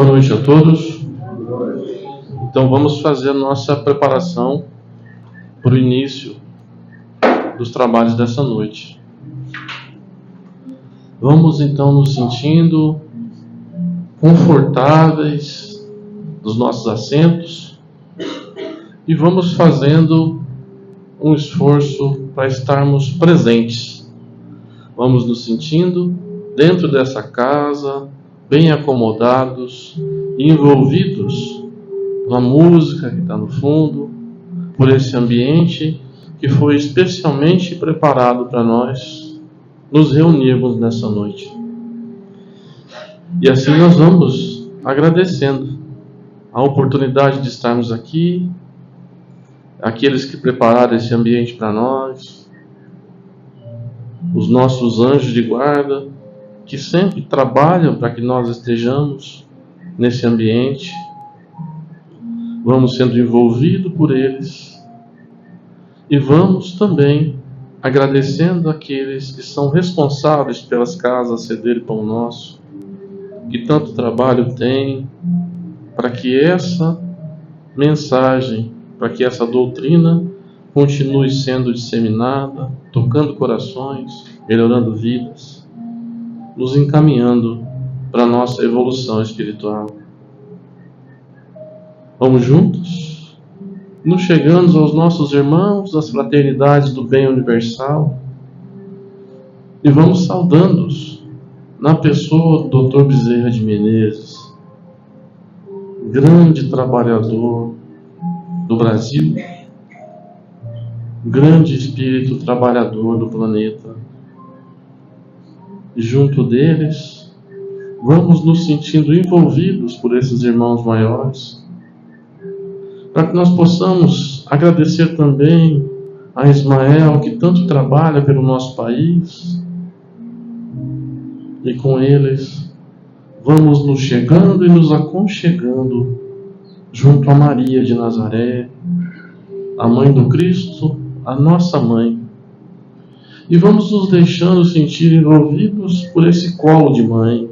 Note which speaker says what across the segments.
Speaker 1: Boa noite a todos. Então vamos fazer a nossa preparação para o início dos trabalhos dessa noite. Vamos então nos sentindo confortáveis nos nossos assentos e vamos fazendo um esforço para estarmos presentes. Vamos nos sentindo dentro dessa casa, bem acomodados, envolvidos na música que está no fundo, por esse ambiente que foi especialmente preparado para nós nos reunirmos nessa noite. E assim nós vamos agradecendo a oportunidade de estarmos aqui, aqueles que prepararam esse ambiente para nós, os nossos anjos de guarda, que sempre trabalham para que nós estejamos nesse ambiente. Vamos sendo envolvidos por eles e vamos também agradecendo aqueles que são responsáveis pelas casas cederem pão nosso, que tanto trabalho têm para que essa mensagem, para que essa doutrina continue sendo disseminada, tocando corações, melhorando vidas, nos encaminhando para a nossa evolução espiritual. Vamos juntos, nos chegando aos nossos irmãos das fraternidades do bem universal e vamos saudando-os na pessoa do Dr. Bezerra de Menezes, grande trabalhador do Brasil, grande espírito trabalhador do planeta. E junto deles, vamos nos sentindo envolvidos por esses irmãos maiores, para que nós possamos agradecer também a Ismael, que tanto trabalha pelo nosso país, e com eles vamos nos chegando e nos aconchegando junto a Maria de Nazaré, a Mãe do Cristo, a nossa Mãe. E vamos nos deixando sentir envolvidos por esse colo de mãe.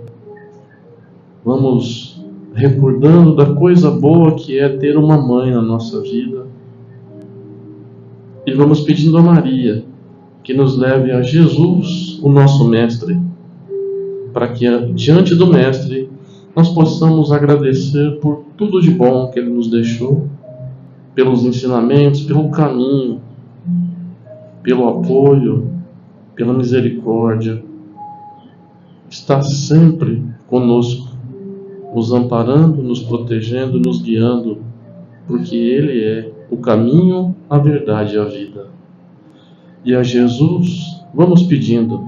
Speaker 1: Vamos recordando da coisa boa que é ter uma mãe na nossa vida. E vamos pedindo a Maria que nos leve a Jesus, o nosso Mestre, para que diante do Mestre nós possamos agradecer por tudo de bom que Ele nos deixou, pelos ensinamentos, pelo caminho, pelo apoio, pela misericórdia. Está sempre conosco, nos amparando, nos protegendo, nos guiando, porque Ele é o caminho, a verdade e a vida. E a Jesus vamos pedindo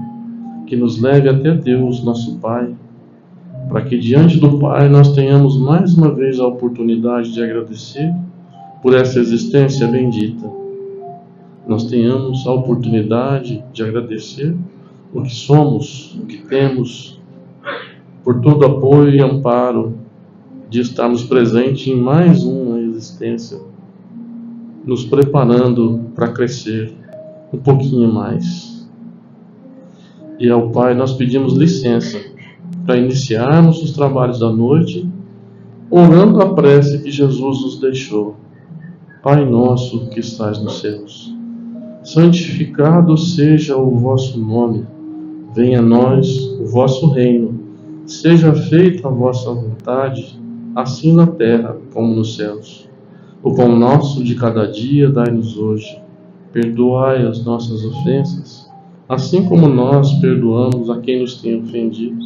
Speaker 1: que nos leve até Deus, nosso Pai, para que diante do Pai nós tenhamos mais uma vez a oportunidade de agradecer por essa existência bendita. Nós tenhamos a oportunidade de agradecer o que somos, o que temos, por todo apoio e amparo de estarmos presentes em mais uma existência, nos preparando para crescer um pouquinho mais. E ao Pai nós pedimos licença para iniciarmos os trabalhos da noite, orando a prece que Jesus nos deixou. Pai nosso que estás nos céus, santificado seja o vosso nome, venha a nós o vosso reino, seja feita a vossa vontade, assim na terra como nos céus. O pão nosso de cada dia dai-nos hoje, perdoai as nossas ofensas, assim como nós perdoamos a quem nos tem ofendido,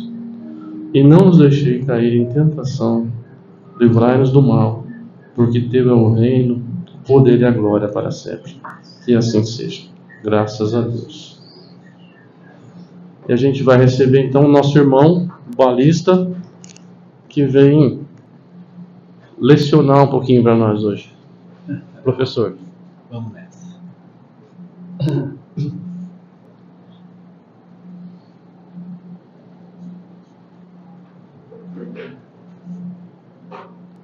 Speaker 1: e não nos deixei cair em tentação, livrai-nos do mal, porque teu é o reino, o poder e a glória para sempre. Que assim seja. Graças a Deus. E a gente vai receber então o nosso irmão, o balista, que vem lecionar um pouquinho para nós hoje. Professor.
Speaker 2: Vamos nessa.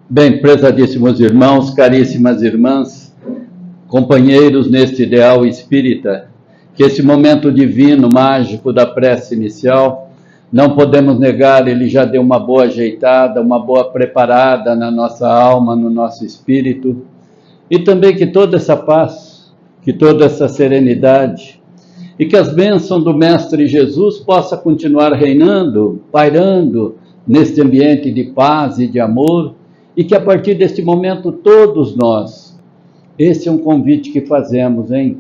Speaker 2: Bem, prezadíssimos irmãos, caríssimas irmãs, companheiros neste ideal espírita, que esse momento divino, mágico da prece inicial Não podemos negar, ele já deu uma boa ajeitada, uma boa preparada na nossa alma, no nosso espírito. E também que toda essa paz, que toda essa serenidade, e que as bênçãos do Mestre Jesus possam continuar reinando, pairando neste ambiente de paz e de amor, e que a partir deste momento todos nós, esse é um convite que fazemos, hein?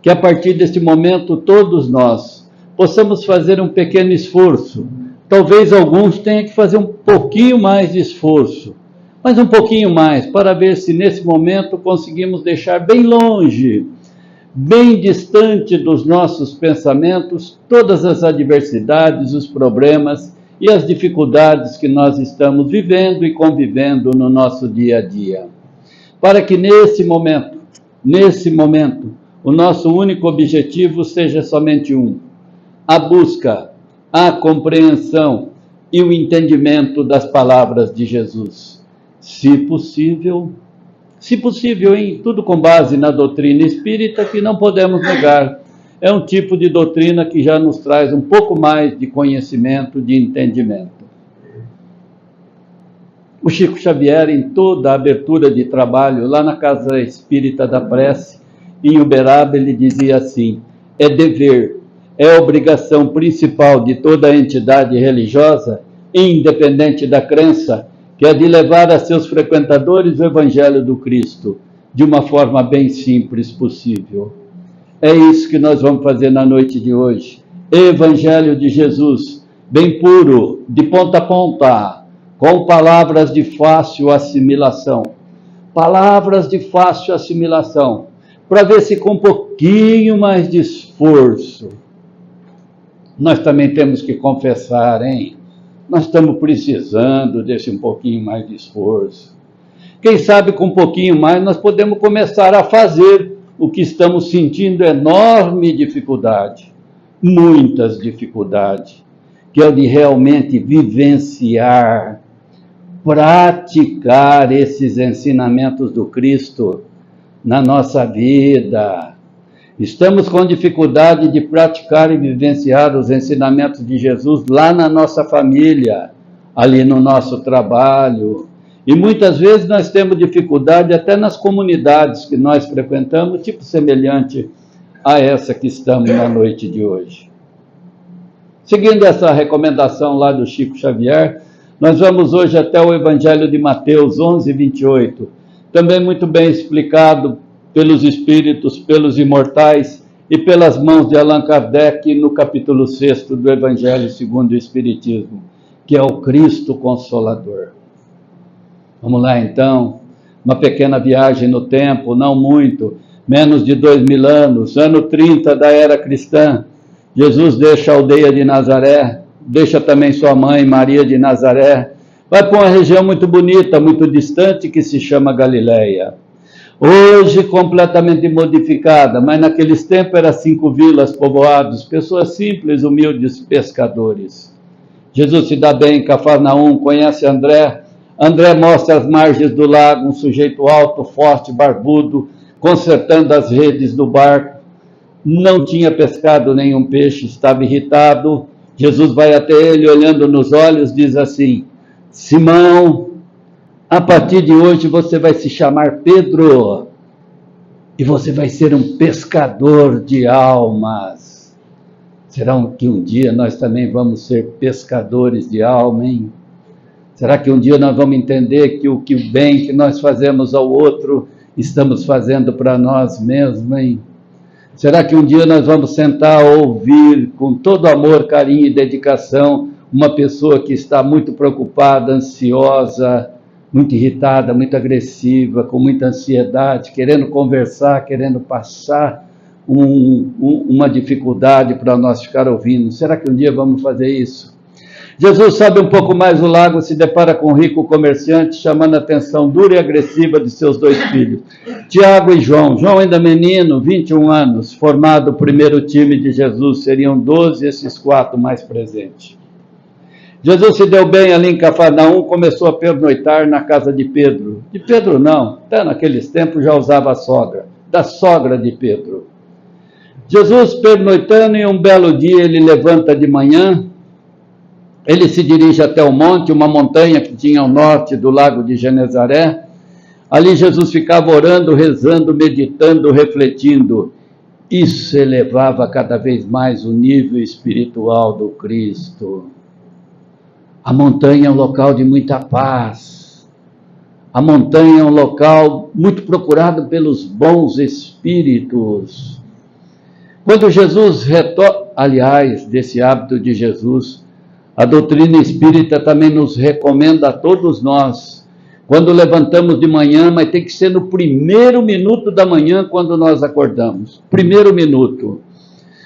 Speaker 2: Que a partir deste momento todos nós possamos fazer um pequeno esforço. Talvez alguns tenham que fazer um pouquinho mais de esforço, mas um pouquinho mais, para ver se nesse momento conseguimos deixar bem longe, bem distante dos nossos pensamentos, todas as adversidades, os problemas e as dificuldades que nós estamos vivendo e convivendo no nosso dia a dia. Para que nesse momento, o nosso único objetivo seja somente um: a busca, a compreensão e o entendimento das palavras de Jesus. Se possível, hein? Tudo com base na doutrina espírita, que não podemos negar. É um tipo de doutrina que já nos traz um pouco mais de conhecimento, de entendimento. O Chico Xavier, em toda a abertura de trabalho, lá na Casa Espírita da Prece, em Uberaba, ele dizia assim: é dever, é obrigação principal de toda a entidade religiosa, independente da crença, que é de levar a seus frequentadores o Evangelho do Cristo, de uma forma bem simples possível. É isso que nós vamos fazer na noite de hoje. Evangelho de Jesus, bem puro, de ponta a ponta, com palavras de fácil assimilação. Palavras de fácil assimilação, para ver se com um pouquinho mais de esforço. Nós também temos que confessar, hein? Nós estamos precisando desse um pouquinho mais de esforço. Quem sabe com um pouquinho mais nós podemos começar a fazer o que estamos sentindo enorme dificuldade, muitas dificuldades, que é o de realmente vivenciar, praticar esses ensinamentos do Cristo na nossa vida. Estamos com dificuldade de praticar e vivenciar os ensinamentos de Jesus lá na nossa família, ali no nosso trabalho. E muitas vezes nós temos dificuldade até nas comunidades que nós frequentamos, tipo semelhante a essa que estamos na noite de hoje. Seguindo essa recomendação lá do Chico Xavier, nós vamos hoje até o Evangelho de Mateus 11, 28, também muito bem explicado pelos Espíritos, pelos imortais e pelas mãos de Allan Kardec no capítulo 6 do Evangelho segundo o Espiritismo, que é o Cristo Consolador. Vamos lá então, uma pequena viagem no tempo, não muito, menos de 2000 anos, ano 30 da era cristã. Jesus deixa a aldeia de Nazaré, deixa também sua mãe, Maria de Nazaré, vai para uma região muito bonita, muito distante, que se chama Galileia. Hoje completamente modificada, mas naqueles tempos eram 5 vilas povoadas, pessoas simples, humildes, pescadores. Jesus se dá bem em Cafarnaum, conhece André. André mostra as margens do lago, um sujeito alto, forte, barbudo, consertando as redes do barco. Não tinha pescado nenhum peixe, estava irritado. Jesus vai até ele, olhando nos olhos, diz assim: Simão, a partir de hoje você vai se chamar Pedro, e você vai ser um pescador de almas. Será que um dia nós também vamos ser pescadores de alma, hein? Será que um dia nós vamos entender que o bem que nós fazemos ao outro, estamos fazendo para nós mesmos, hein? Será que um dia nós vamos sentar a ouvir com todo amor, carinho e dedicação uma pessoa que está muito preocupada, ansiosa, muito irritada, muito agressiva, com muita ansiedade, querendo conversar, querendo passar uma dificuldade para nós ficar ouvindo? Será que um dia vamos fazer isso? Jesus sobe um pouco mais o lago, se depara com um rico comerciante, chamando a atenção dura e agressiva de seus 2 filhos, Tiago e João. João ainda menino, 21 anos, formado o primeiro time de Jesus, seriam 12 esses 4 mais presentes. Jesus se deu bem ali em Cafarnaum, começou a pernoitar na casa de Pedro. De Pedro não, até naqueles tempos já usava a sogra, da sogra de Pedro. Jesus pernoitando, e um belo dia ele levanta de manhã, ele se dirige até o monte, uma montanha que tinha ao norte do lago de Genezaré. Ali Jesus ficava orando, rezando, meditando, refletindo. Isso elevava cada vez mais o nível espiritual do Cristo. A montanha é um local de muita paz. A montanha é um local muito procurado pelos bons espíritos. Quando Jesus retorna, aliás, desse hábito de Jesus, a doutrina espírita também nos recomenda a todos nós, quando levantamos de manhã, mas tem que ser no primeiro minuto da manhã quando nós acordamos. Primeiro minuto.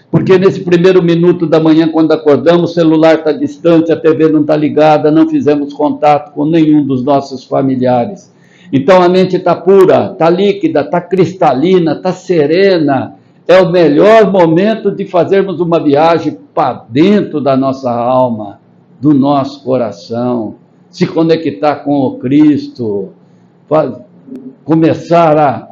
Speaker 2: Porque nesse primeiro minuto da manhã, quando acordamos, o celular está distante, a TV não está ligada, não fizemos contato com nenhum dos nossos familiares. Então a mente está pura, está líquida, está cristalina, está serena. É o melhor momento de fazermos uma viagem para dentro da nossa alma, do nosso coração, se conectar com o Cristo, começar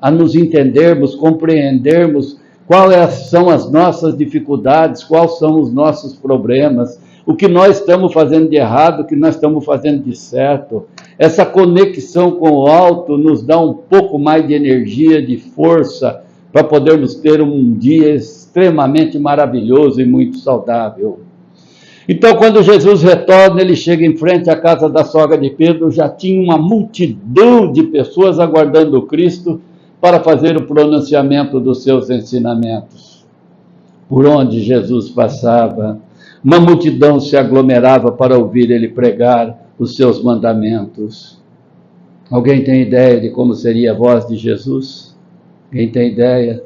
Speaker 2: a nos entendermos, compreendermos quais são as nossas dificuldades, quais são os nossos problemas, o que nós estamos fazendo de errado, o que nós estamos fazendo de certo. Essa conexão com o alto nos dá um pouco mais de energia, de força, para podermos ter um dia extremamente maravilhoso e muito saudável. Então, quando Jesus retorna, ele chega em frente à casa da sogra de Pedro, já tinha uma multidão de pessoas aguardando o Cristo para fazer o pronunciamento dos seus ensinamentos. Por onde Jesus passava, uma multidão se aglomerava para ouvir ele pregar os seus mandamentos. Alguém tem ideia de como seria a voz de Jesus? Alguém tem ideia?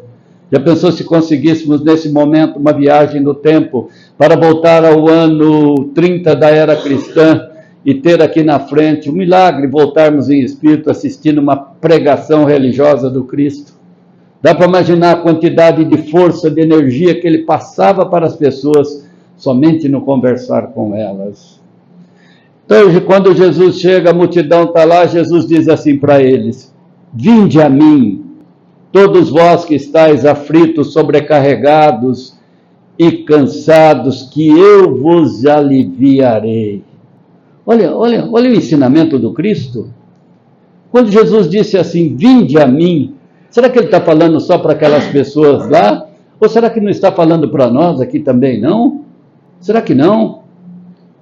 Speaker 2: Já pensou se conseguíssemos nesse momento uma viagem no tempo para voltar ao ano 30 da era cristã e ter aqui na frente um milagre, voltarmos em espírito assistindo uma pregação religiosa do Cristo? Dá para imaginar a quantidade de força, de energia que ele passava para as pessoas somente no conversar com elas. Então, quando Jesus chega, a multidão está lá, Jesus diz assim para eles: vinde a mim, todos vós que estáis aflitos, sobrecarregados e cansados, que eu vos aliviarei. Olha o ensinamento do Cristo. Quando Jesus disse assim, vinde a mim, será que ele está falando só para aquelas pessoas lá? Ou será que não está falando para nós aqui também, não? Será que não?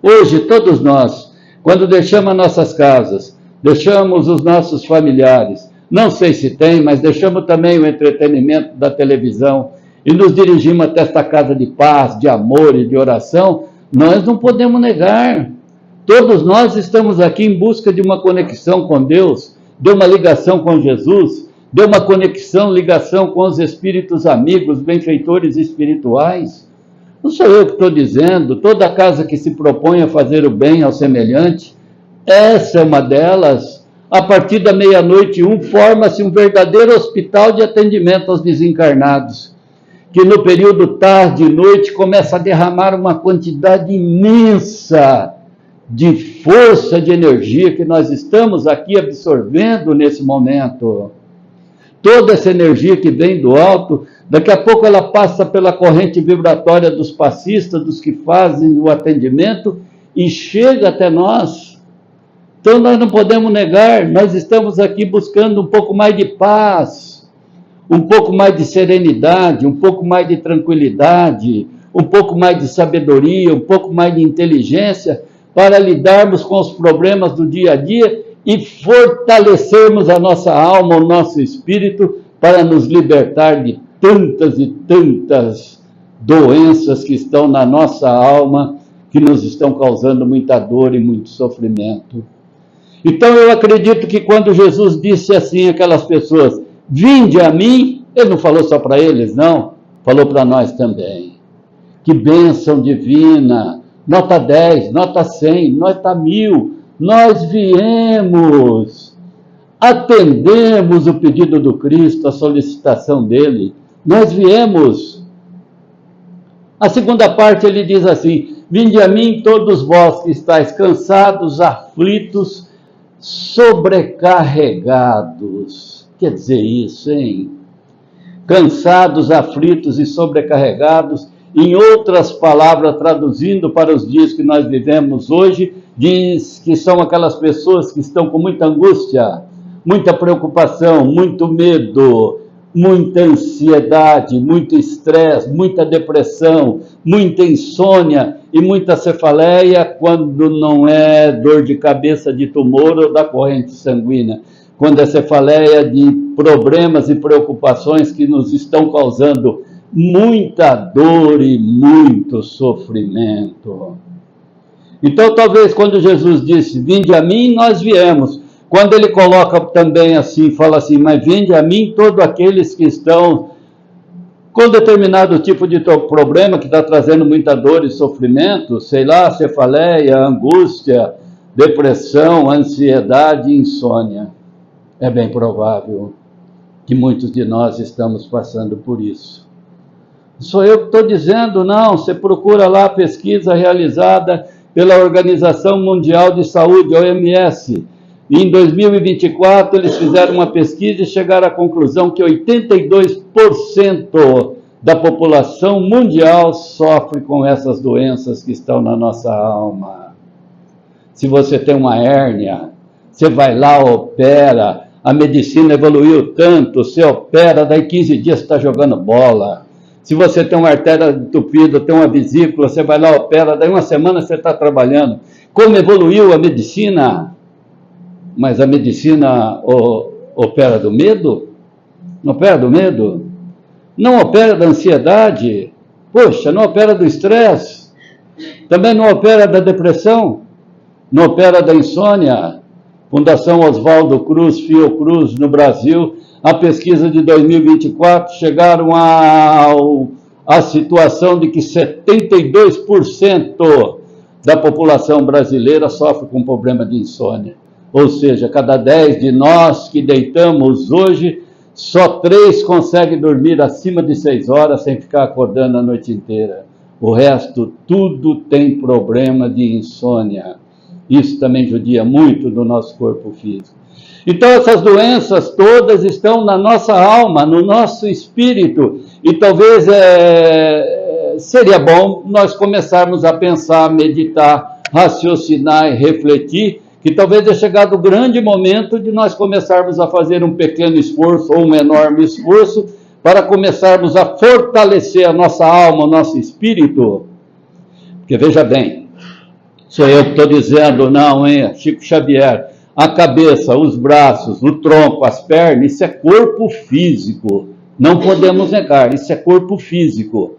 Speaker 2: Hoje, todos nós, quando deixamos nossas casas, deixamos os nossos familiares, não sei se tem, mas deixamos também o entretenimento da televisão e nos dirigimos até esta casa de paz, de amor e de oração, nós não podemos negar. Todos nós estamos aqui em busca de uma conexão com Deus, de uma ligação com Jesus, de uma conexão, ligação com os espíritos amigos, benfeitores espirituais. Não sou eu que estou dizendo, toda casa que se propõe a fazer o bem ao semelhante, essa é uma delas. A partir da 00:01, forma-se um verdadeiro hospital de atendimento aos desencarnados, que no período tarde e noite começa a derramar uma quantidade imensa de força, de energia que nós estamos aqui absorvendo nesse momento. Toda essa energia que vem do alto, daqui a pouco ela passa pela corrente vibratória dos passistas, dos que fazem o atendimento, e chega até nós. Então nós não podemos negar, nós estamos aqui buscando um pouco mais de paz, um pouco mais de serenidade, um pouco mais de tranquilidade, um pouco mais de sabedoria, um pouco mais de inteligência, para lidarmos com os problemas do dia a dia e fortalecermos a nossa alma, o nosso espírito, para nos libertar de tantas e tantas doenças que estão na nossa alma, que nos estão causando muita dor e muito sofrimento. Então eu acredito que quando Jesus disse assim àquelas pessoas, vinde a mim, ele não falou só para eles, não, falou para nós também. Que bênção divina! Nota 10, nota 100, nota 1000, nós viemos, atendemos o pedido do Cristo, a solicitação dele, nós viemos. A segunda parte ele diz assim, vinde a mim todos vós que estáis cansados, aflitos, sobrecarregados. Quer dizer isso, hein? Cansados, aflitos e sobrecarregados, Em outras palavras, traduzindo para os dias que nós vivemos hoje, diz que são aquelas pessoas que estão com muita angústia, muita preocupação, muito medo, muita ansiedade, muito estresse, muita depressão, muita insônia e muita cefaleia, quando não é dor de cabeça de tumor ou da corrente sanguínea, quando é cefaleia de problemas e preocupações que nos estão causando muita dor e muito sofrimento. Então, talvez quando Jesus disse, vinde a mim, nós viemos. Quando ele coloca também assim, fala assim, mas vinde a mim todos aqueles que estão com determinado tipo de problema, que está trazendo muita dor e sofrimento, sei lá, cefaleia, angústia, depressão, ansiedade, insônia. É bem provável que muitos de nós estamos passando por isso. Sou eu que estou dizendo, não, você procura lá a pesquisa realizada pela Organização Mundial de Saúde, OMS. Em 2024, eles fizeram uma pesquisa e chegaram à conclusão que 82% da população mundial sofre com essas doenças que estão na nossa alma. Se você tem uma hérnia, você vai lá, opera, a medicina evoluiu tanto, você opera, daí 15 dias você está jogando bola. Se você tem uma artéria entupida, tem uma vesícula, você vai lá, opera, daí uma semana você está trabalhando. Como evoluiu a medicina? Mas a medicina opera do medo? Não opera do medo? Não opera da ansiedade? Poxa, não opera do estresse? Também não opera da depressão? Não opera da insônia? Fundação Oswaldo Cruz, Fiocruz, no Brasil, a pesquisa de 2024, chegaram à situação de que 72% da população brasileira sofre com problema de insônia. Ou seja, cada 10 de nós que deitamos hoje, só 3 conseguem dormir acima de 6 horas sem ficar acordando a noite inteira. O resto, tudo tem problema de insônia. Isso também judia muito do nosso corpo físico. Então, essas doenças todas estão na nossa alma, no nosso espírito. E talvez seria bom nós começarmos a pensar, meditar, raciocinar e refletir, que talvez tenha chegado o grande momento de nós começarmos a fazer um pequeno esforço ou um enorme esforço para começarmos a fortalecer a nossa alma, o nosso espírito. Porque veja bem, sou eu que estou dizendo, não, hein? Chico Xavier, a cabeça, os braços, o tronco, as pernas, isso é corpo físico. Não podemos negar, isso é corpo físico.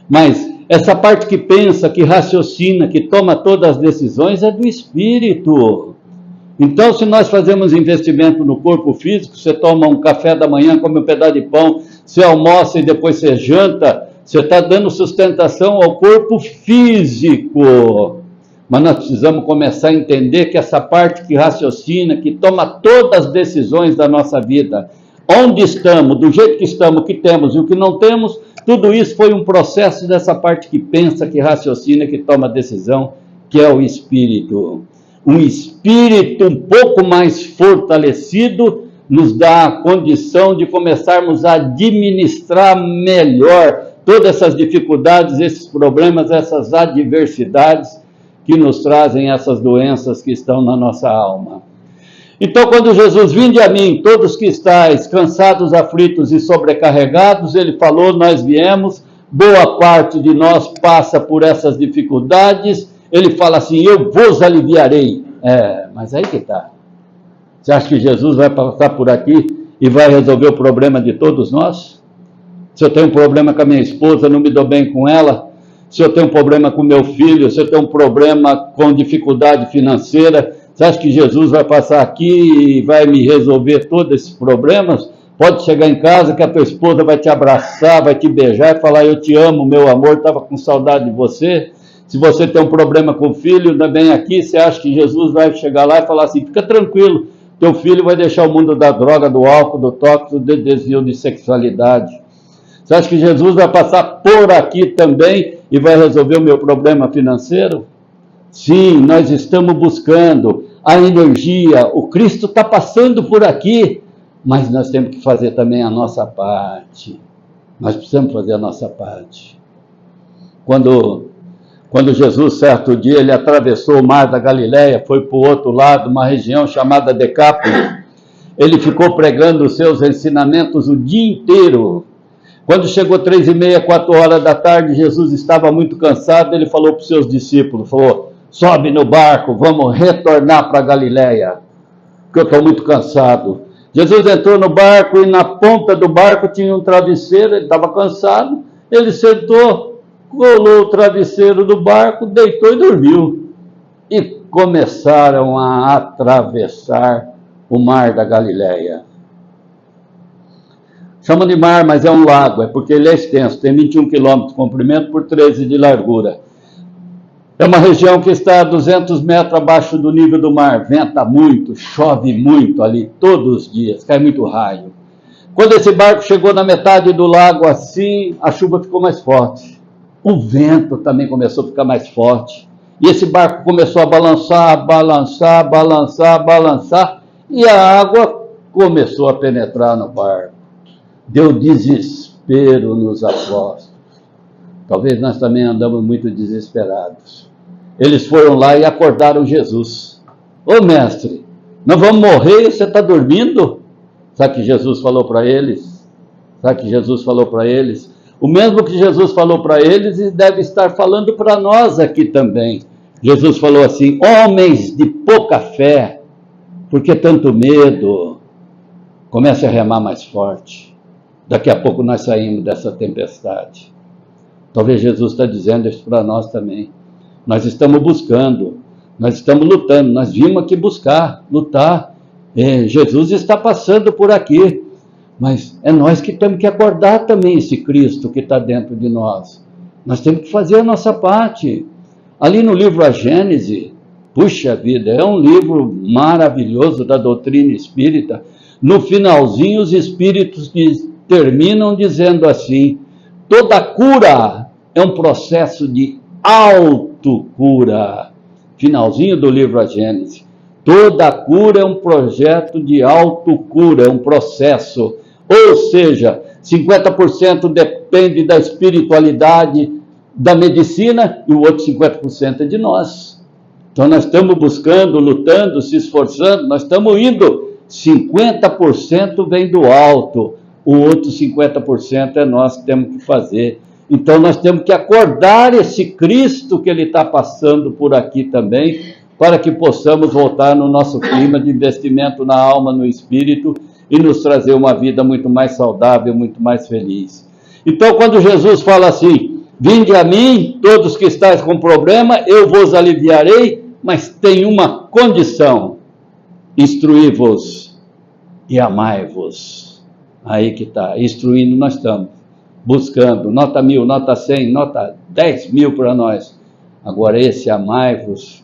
Speaker 2: Mas essa parte que pensa, que raciocina, que toma todas as decisões é do espírito. Então, se nós fazemos investimento no corpo físico, você toma um café da manhã, come um pedaço de pão, você almoça e depois você janta, você está dando sustentação ao corpo físico. Mas nós precisamos começar a entender que essa parte que raciocina, que toma todas as decisões da nossa vida, onde estamos, do jeito que estamos, o que temos e o que não temos, tudo isso foi um processo dessa parte que pensa, que raciocina, que toma decisão, que é o espírito. Um espírito um pouco mais fortalecido nos dá a condição de começarmos a administrar melhor todas essas dificuldades, esses problemas, essas adversidades que nos trazem essas doenças que estão na nossa alma. Então, quando Jesus, vinde a mim, todos que estáis cansados, aflitos e sobrecarregados, ele falou, nós viemos, boa parte de nós passa por essas dificuldades, ele fala assim, eu vos aliviarei. Mas aí que está. Você acha que Jesus vai passar por aqui e vai resolver o problema de todos nós? Se eu tenho um problema com a minha esposa, não me dou bem com ela, se eu tenho um problema com meu filho, se eu tenho um problema com dificuldade financeira, você acha que Jesus vai passar aqui e vai me resolver todos esses problemas? Pode chegar em casa que a tua esposa vai te abraçar, vai te beijar e falar, eu te amo, meu amor, estava com saudade de você. Se você tem um problema com o filho, também aqui, você acha que Jesus vai chegar lá e falar assim, fica tranquilo, teu filho vai deixar o mundo da droga, do álcool, do tóxico, do desvio de sexualidade. Você acha que Jesus vai passar por aqui também e vai resolver o meu problema financeiro? Sim, nós estamos buscando a energia, o Cristo está passando por aqui, mas nós temos que fazer também a nossa parte. Nós precisamos fazer a nossa parte. Quando Jesus, certo dia, ele atravessou o mar da Galileia, foi para o outro lado, uma região chamada Decápolis, ele ficou pregando os seus ensinamentos o dia inteiro. Quando chegou 3h30, 4 da tarde, Jesus estava muito cansado, ele falou para os seus discípulos, falou, sobe no barco, vamos retornar para a Galileia, porque eu estou muito cansado. Jesus entrou no barco e na ponta do barco tinha um travesseiro, ele estava cansado, ele sentou, colou o travesseiro do barco, deitou e dormiu. E começaram a atravessar o mar da Galileia. Chama de mar, mas é um lago, é porque ele é extenso, tem 21 quilômetros de comprimento por 13 de largura. É uma região que está a 200 metros abaixo do nível do mar, venta muito, chove muito ali, todos os dias, cai muito raio. Quando esse barco chegou na metade do lago assim, a chuva ficou mais forte. O vento também começou a ficar mais forte. E esse barco começou a balançar, balançar, balançar, balançar, e a água começou a penetrar no barco. Deu desespero nos apóstolos. Talvez nós também andamos muito desesperados. Eles foram lá e acordaram Jesus. Ô mestre, nós vamos morrer e você está dormindo? Sabe o que Jesus falou para eles? Sabe o que Jesus falou para eles? O mesmo que Jesus falou para eles e deve estar falando para nós aqui também. Jesus falou assim, homens de pouca fé, por que tanto medo? Comece a remar mais forte. Daqui a pouco nós saímos dessa tempestade. Talvez Jesus está dizendo isso para nós também. Nós estamos buscando, nós estamos lutando, nós vimos aqui buscar, lutar. Jesus está passando por aqui, mas é nós que temos que acordar também esse Cristo que está dentro de nós. Nós temos que fazer a nossa parte. Ali no livro A Gênese, puxa vida, é um livro maravilhoso da doutrina espírita. No finalzinho, os espíritos terminam dizendo assim, toda cura é um processo de autocura. Finalzinho do livro A Gênese. Toda cura é um projeto de autocura, é um processo. Ou seja, 50% depende da espiritualidade, da medicina, e o outro 50% é de nós. Então nós estamos buscando, lutando, se esforçando, nós estamos indo. 50% vem do alto, o outro 50% é nós que temos que fazer. Então nós temos que acordar esse Cristo que ele está passando por aqui também, para que possamos voltar no nosso clima de investimento na alma, no espírito, e nos trazer uma vida muito mais saudável, muito mais feliz. Então quando Jesus fala assim, vinde a mim, todos que estáis com problema, eu vos aliviarei, mas tem uma condição, instruí-vos e amai-vos. Aí que está, instruindo nós estamos, buscando, nota 1000, nota 100, nota 10.000 para nós. Agora esse amai-vos,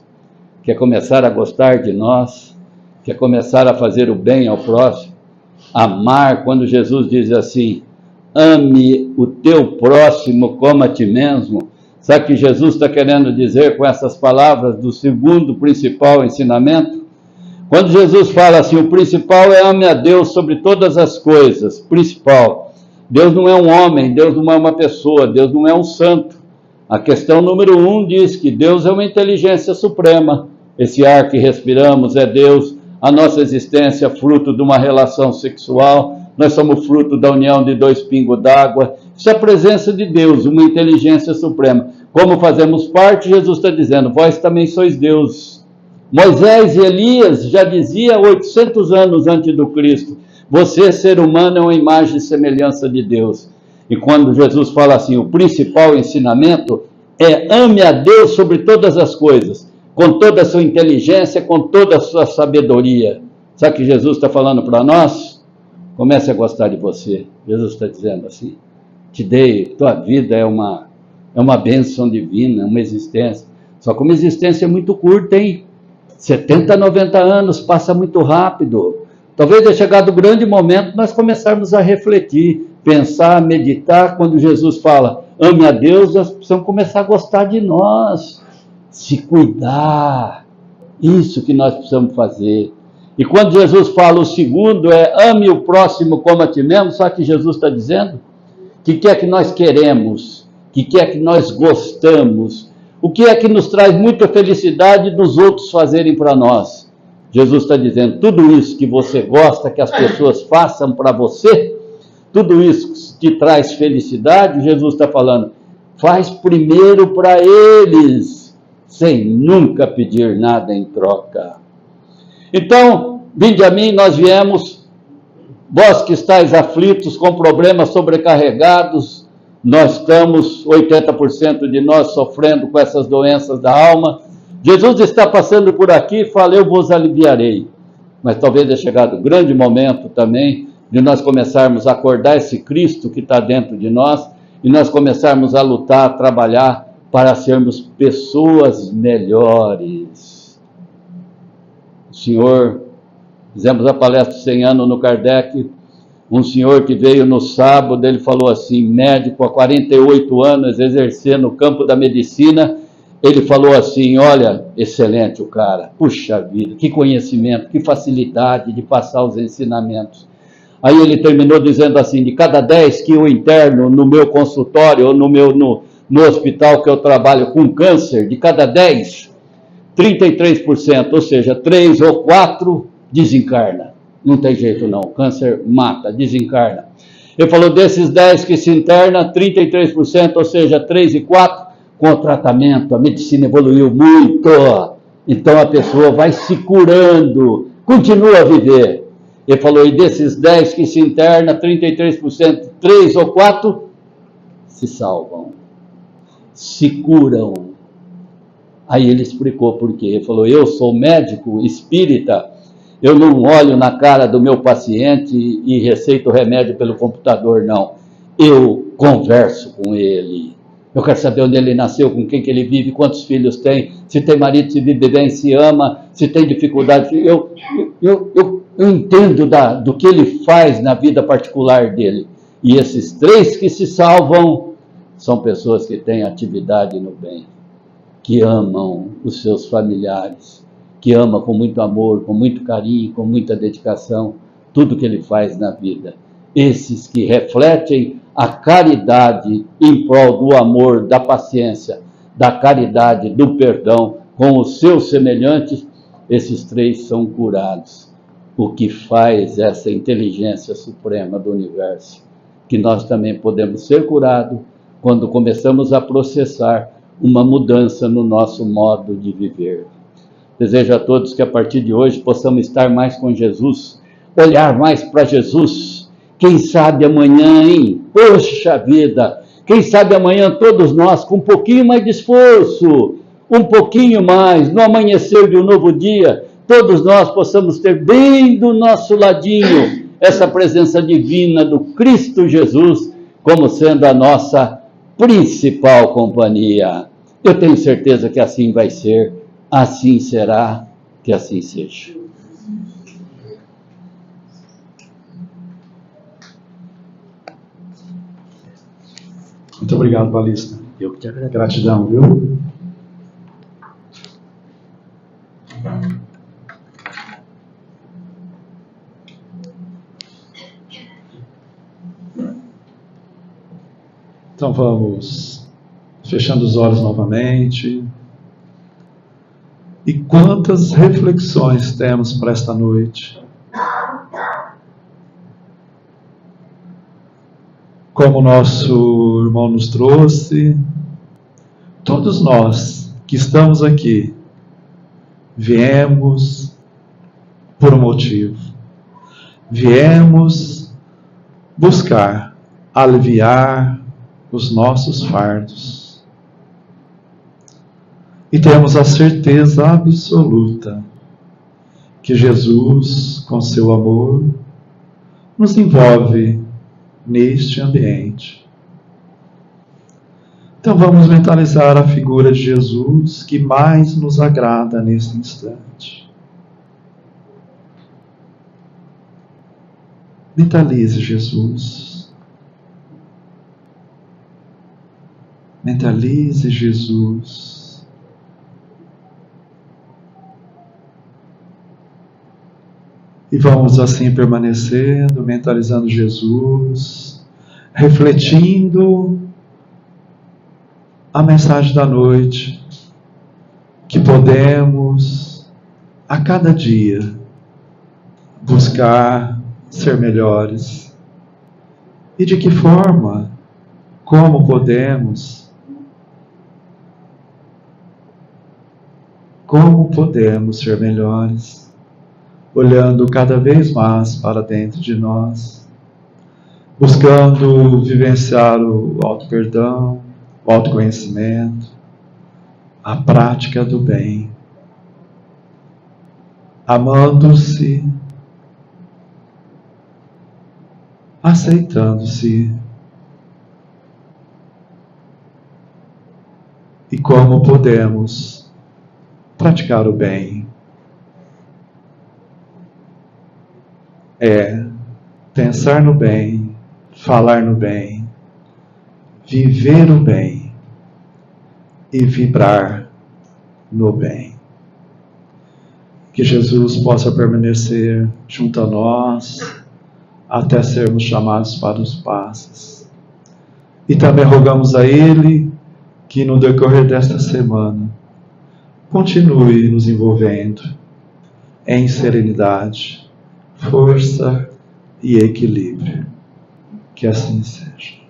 Speaker 2: quer começar a gostar de nós, quer começar a fazer o bem ao próximo, amar, quando Jesus diz assim, ame o teu próximo como a ti mesmo. Sabe o que Jesus está querendo dizer com essas palavras do segundo principal ensinamento? Quando Jesus fala assim, o principal é ame a Deus sobre todas as coisas, principal. Deus não é um homem, Deus não é uma pessoa, Deus não é um santo. A questão número 1 diz que Deus é uma inteligência suprema. Esse ar que respiramos é Deus, a nossa existência é fruto de uma relação sexual, nós somos fruto da união de 2 pingos d'água. Isso é a presença de Deus, uma inteligência suprema. Como fazemos parte, Jesus está dizendo, vós também sois Deus. Moisés e Elias já dizia 800 anos antes do Cristo, você, ser humano, é uma imagem e semelhança de Deus. E quando Jesus fala assim, o principal ensinamento é ame a Deus sobre todas as coisas, com toda a sua inteligência, com toda a sua sabedoria. Sabe o que Jesus está falando para nós? Comece a gostar de você. Jesus está dizendo assim, te dei, tua vida é uma bênção divina, uma existência. Só que uma existência muito curta, hein? 70, 90 anos, passa muito rápido. Talvez tenha chegado o grande momento nós começarmos a refletir, pensar, meditar. Quando Jesus fala, ame a Deus, nós precisamos começar a gostar de nós, se cuidar. Isso que nós precisamos fazer. E quando Jesus fala o segundo é, ame o próximo como a ti mesmo, sabe o que Jesus está dizendo? O que é que nós queremos? que é que nós gostamos, o que é que nos traz muita felicidade dos outros fazerem para nós. Jesus está dizendo, tudo isso que você gosta que as pessoas façam para você, tudo isso que te traz felicidade, Jesus está falando, faz primeiro para eles, sem nunca pedir nada em troca. Então, vinde a mim, nós viemos, vós que estáis aflitos, com problemas sobrecarregados, nós estamos, 80% de nós sofrendo com essas doenças da alma. Jesus está passando por aqui e fala, eu vos aliviarei. Mas talvez tenha chegado o grande momento também de nós começarmos a acordar esse Cristo que está dentro de nós e nós começarmos a lutar, a trabalhar para sermos pessoas melhores. O senhor, fizemos a palestra 100 anos no Kardec, um senhor que veio no sábado, ele falou assim, médico há 48 anos, exercendo no campo da medicina, ele falou assim, olha, excelente o cara, puxa vida, que conhecimento, que facilidade de passar os ensinamentos. Aí ele terminou dizendo assim, de cada 10 que eu interno no meu consultório, ou no hospital que eu trabalho com câncer, de cada 10, 33%, ou seja, 3 ou 4 desencarna. Não tem jeito não, câncer mata, desencarna. Ele falou, desses 10 que se interna, 33%, ou seja, 3 e 4, com o tratamento, a medicina evoluiu muito, então a pessoa vai se curando, continua a viver. Ele falou, e desses 10 que se interna, 33%, 3 ou 4, se salvam, se curam. Aí ele explicou por quê. Ele falou, eu sou médico espírita, eu não olho na cara do meu paciente e receito remédio pelo computador, não. Eu converso com ele. Eu quero saber onde ele nasceu, com quem que ele vive, quantos filhos tem, se tem marido, se vive bem, se ama, se tem dificuldade. Eu entendo do que ele faz na vida particular dele. E esses 3 que se salvam são pessoas que têm atividade no bem, que amam os seus familiares, que ama com muito amor, com muito carinho, com muita dedicação, tudo que ele faz na vida. Esses que refletem a caridade em prol do amor, da paciência, da caridade, do perdão com os seus semelhantes, esses 3 são curados. O que faz essa inteligência suprema do universo, que nós também podemos ser curados quando começamos a processar uma mudança no nosso modo de viver. Desejo a todos que a partir de hoje possamos estar mais com Jesus, olhar mais para Jesus. Quem sabe amanhã, hein? Poxa vida! Quem sabe amanhã todos nós, com um pouquinho mais de esforço, um pouquinho mais, no amanhecer de um novo dia, todos nós possamos ter bem do nosso ladinho essa presença divina do Cristo Jesus, como sendo a nossa principal companhia. Eu tenho certeza que assim vai ser, assim será, que assim seja.
Speaker 3: Muito obrigado, Balista. Eu que agradeço. Gratidão, viu? Então vamos fechando os olhos novamente. E quantas reflexões temos para esta noite? Como o nosso irmão nos trouxe, todos nós que estamos aqui, viemos por um motivo. Viemos buscar aliviar os nossos fardos. E temos a certeza absoluta que Jesus, com seu amor, nos envolve neste ambiente. Então vamos mentalizar a figura de Jesus que mais nos agrada neste instante. Mentalize Jesus. Mentalize Jesus. E vamos assim permanecendo, mentalizando Jesus, refletindo a mensagem da noite, que podemos, a cada dia, buscar ser melhores. E de que forma, como podemos ser melhores, olhando cada vez mais para dentro de nós, buscando vivenciar o auto-perdão, o autoconhecimento, a prática do bem, amando-se, aceitando-se. E como podemos praticar o bem? É pensar no bem, falar no bem, viver o bem e vibrar no bem. Que Jesus possa permanecer junto a nós até sermos chamados para os passos. E também rogamos a Ele que no decorrer desta semana continue nos envolvendo em serenidade, força e equilíbrio. Que assim seja.